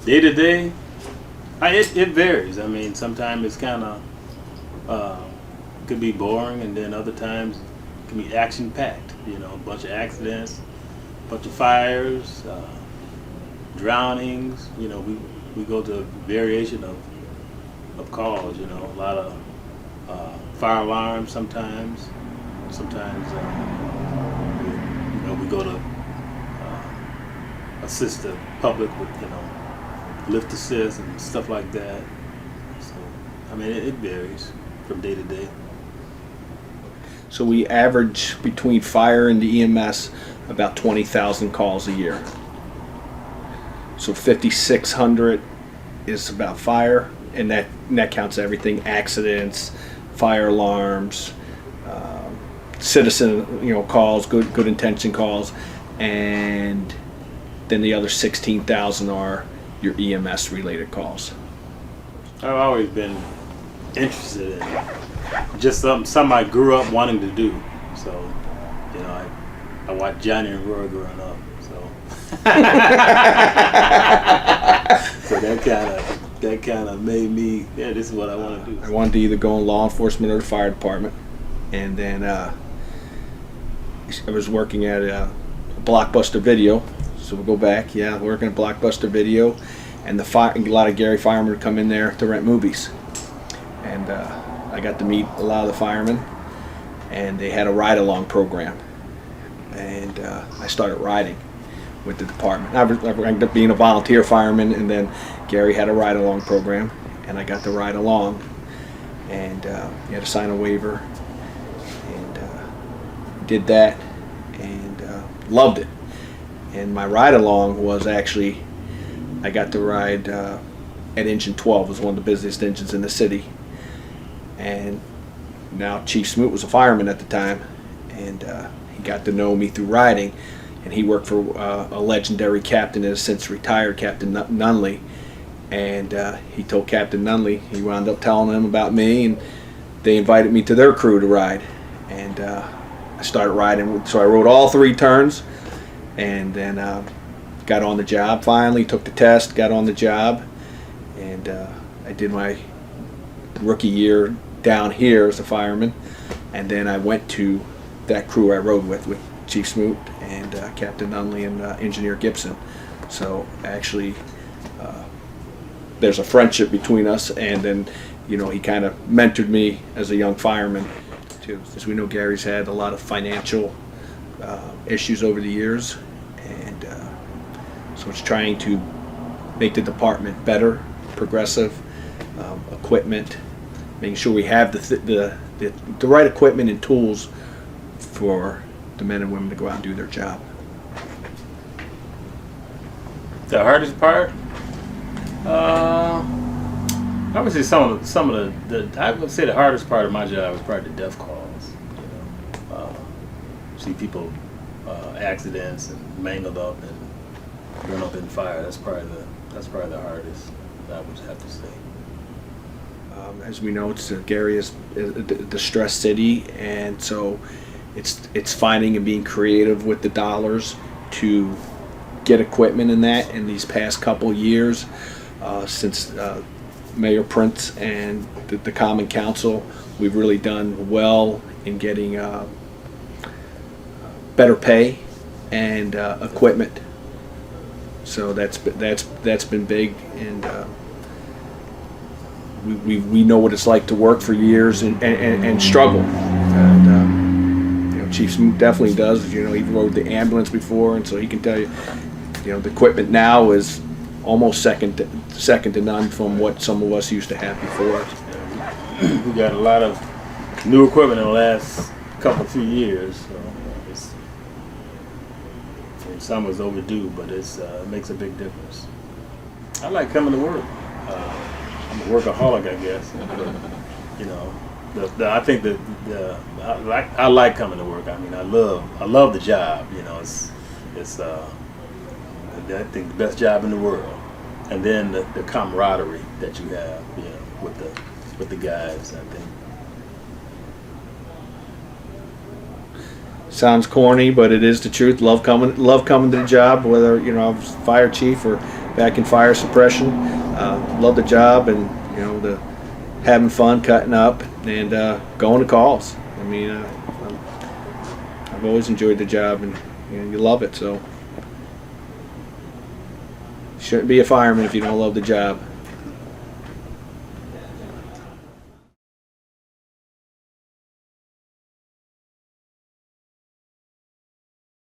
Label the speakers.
Speaker 1: Day to day, it varies. I mean, sometimes it's kind of could be boring, and then other times it can be action packed. You know, a bunch of accidents, a bunch of fires, drownings. You know, we go to a variation of calls. You know, a lot of fire alarms sometimes. Sometimes we go to assist the public with lift assist and stuff like that. So I mean it varies from day to day.
Speaker 2: So we average between fire and the EMS about 20,000 calls a year. So 5,600 is about fire, and that counts everything: accidents, fire alarms, citizen calls, good intention calls, and then the other 16,000 are your EMS related calls.
Speaker 1: I've always been interested in just something I grew up wanting to do. So, I watched Johnny and Roy growing up. So, so that kind of made me, this is what I want to do.
Speaker 2: I wanted to either go in law enforcement or the fire department, and then I was working at a Blockbuster Video. So we'll go back, working at Blockbuster Video, and a lot of Gary firemen would come in there to rent movies, and I got to meet a lot of the firemen, and they had a ride-along program, and I started riding with the department. I ended up being a volunteer fireman, and then Gary had a ride-along program, and I got to ride along, and you had to sign a waiver, and did that, and loved it. And my ride along was actually, I got to ride at Engine 12. It was one of the busiest engines in the city. And now Chief Smoot was a fireman at the time, and he got to know me through riding. And he worked for a legendary captain that has since retired, Captain Nunley. And he told Captain Nunley, he wound up telling him about me, and they invited me to their crew to ride. And I started riding, so I rode all 3 turns. And then got on the job finally, took the test, got on the job, and I did my rookie year down here as a fireman, and then I went to that crew I rode with Chief Smoot and Captain Nunley and Engineer Gibson. So actually there's a friendship between us, and then he kind of mentored me as a young fireman too. As we know, Gary's had a lot of financial issues over the years, and so it's trying to make the department better, progressive, equipment, making sure we have the right equipment and tools for the men and women to go out and do their job.
Speaker 1: The hardest part, I would say some of the I would say the hardest part of my job is probably the death calls. See people accidents and mangled up and run up in fire. That's probably the hardest, I would have to say.
Speaker 2: As we know, Gary is a distressed city, and so it's finding and being creative with the dollars to get equipment in that. In these past couple years, since Mayor Prince and the Common Council, we've really done well in getting better pay and equipment. So that's been big, and we know what it's like to work for years and struggle. And Chief Smoot definitely does. He rode the ambulance before, and so he can tell you, the equipment now is almost second to none from what some of us used to have before.
Speaker 1: We got a lot of new equipment in the last few years. So some was overdue, but it makes a big difference. I like coming to work. I'm a workaholic, I guess. I think I like coming to work. I mean, I love the job. It's I think the best job in the world. And then the camaraderie that you have, with the guys, I think.
Speaker 2: Sounds corny, but it is the truth. Love coming to the job, whether I was fire chief or back in fire suppression. Love the job, and the having fun, cutting up, and going to calls. I mean, I've always enjoyed the job, and you love it. So, you shouldn't be a fireman if you don't love the job.